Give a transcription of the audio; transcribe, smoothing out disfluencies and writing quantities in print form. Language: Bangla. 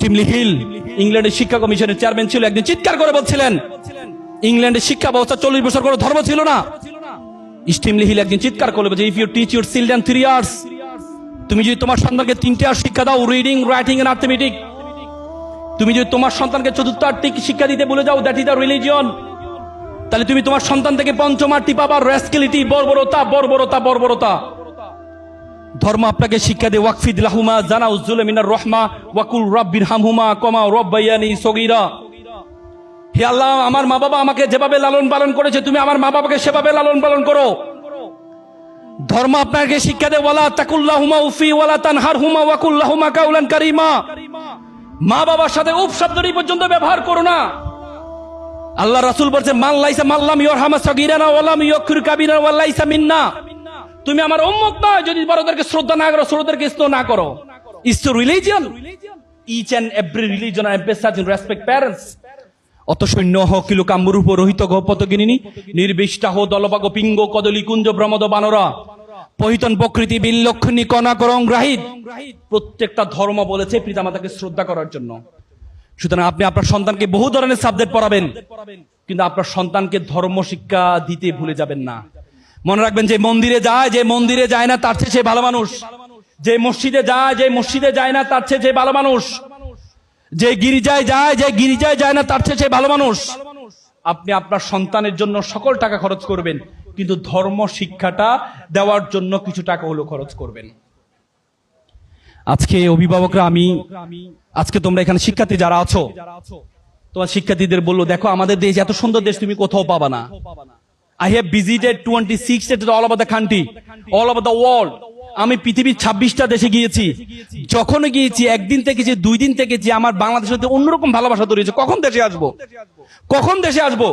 স্টিমলি হিল ইংল্যান্ডের শিক্ষা কমিশনের চেয়ারম্যান ছিল, একদিন চিৎকার করে বলছিলেন ইংল্যান্ডের শিক্ষা ব্যবস্থা 40 বছর কোনো ধর্ম ছিল না। স্টিমলি হিল একদিন চিৎকার করে বলছে, if you teach your children 3 years, তুমি যদি তোমার সন্তানকে 3টে আর শিক্ষা দাও, রিডিং, রাইটিং এন্ড অ্যারিথমেটিক, তুমি যদি তোমার সন্তানকে 4র্থ আর্থিক শিক্ষা দিতে বলে যাও, দ্যাট ইজ দ্য রিলিজিয়ন, তাহলে তুমি তোমার সন্তান থেকে 5ম আর্থি পাবা রাস্কেলিটি, বর্বরতা, বর্বরতা, বর্বরতা। ধর্ম আপনাকে শিক্ষা দেয় ওয়াকফিদ লাহুমা জানাউজ্জুল মিনার রহমা ওয়াকুল রাব্বিরহামহুমা কামা রাব্বায়ানি সগীরা। হে আল্লাহ, আমার মা বাবা আমাকে যেভাবে লালন পালন করেছে, তুমি আমার মা বাবাকে সেভাবে লালন পালন করো। ধর্ম আপনাকে শিক্ষা দেয় ওয়ালা তাকুল্লাহুমা উফি ওয়ালা তানহারহুমা ওয়াকুল্লাহুমা কাউলান কারীমা। মা বাবার সাথে উফ শব্দটি পর্যন্ত ব্যবহার করো না। আল্লাহ রাসূল বলেছে, মান লাইসা মাল্লাম ইয়ারহামা সগীরানা ওয়ালাম ইয়াকুর কাবীরা ওয়ালাইসা মিন্না। তুমি আমার উম্মত নয় যদি বড়দেরকে শ্রদ্ধা না করো, ছোটদেরকে স্নেহ না করো। It's the religion, each and every religion emphasize in respect parents. অত সৈন্য হ কিলো কাম্বুরূপ রহিত গপতগিনী নির্বিষ্টাহ দলবাগ পিঙ্গ কদলি কুঞ্জ ভ্রমদ বানরা পহিতন প্রকৃতি বিলক্ষণী কণা করং রাহিত। প্রত্যেকটা ধর্ম বলেছে পিতামাতাকে শ্রদ্ধা করার জন্য। সুতরাং আপনি আপনার সন্তানকে বহু ধরনের সাবজেক্ট পড়াবেন, কিন্তু আপনার সন্তানকে ধর্ম শিক্ষা দিতে ভুলে যাবেন না। মনে রাখবেন, যে মন্দিরে যায় না তার চেয়ে সে ভালো মানুষ, যে মসজিদে যায় না তার চেয়ে সে ভালো মানুষ, যে গির্জায় যায় না তার চেয়ে সে ভালো মানুষ। আপনি আপনার সন্তানের জন্য সকল টাকা খরচ করবেন, কিন্তু ধর্ম শিক্ষাটা দেওয়ার জন্য কিছু টাকা হলো খরচ করবেন। আজকে অভিভাবকরা, আজকে তোমরা এখানে শিক্ষার্থী যারা আছো, তোমার শিক্ষার্থীদের বললো, দেখো আমাদের দেশ এত সুন্দর দেশ তুমি কোথাও পাবা না। I have visited 26 states all over the country, all over the world. আমি পৃথিবীর 26টা দেশে গিয়েছি। যখন গিয়েছি, একদিন থেকেছি, 2 দিন থেকেছি, আমার বাংলাদেশের অন্যরকম ভালোবাসা তৈরি হয়েছে। কখন দেশে আসবো?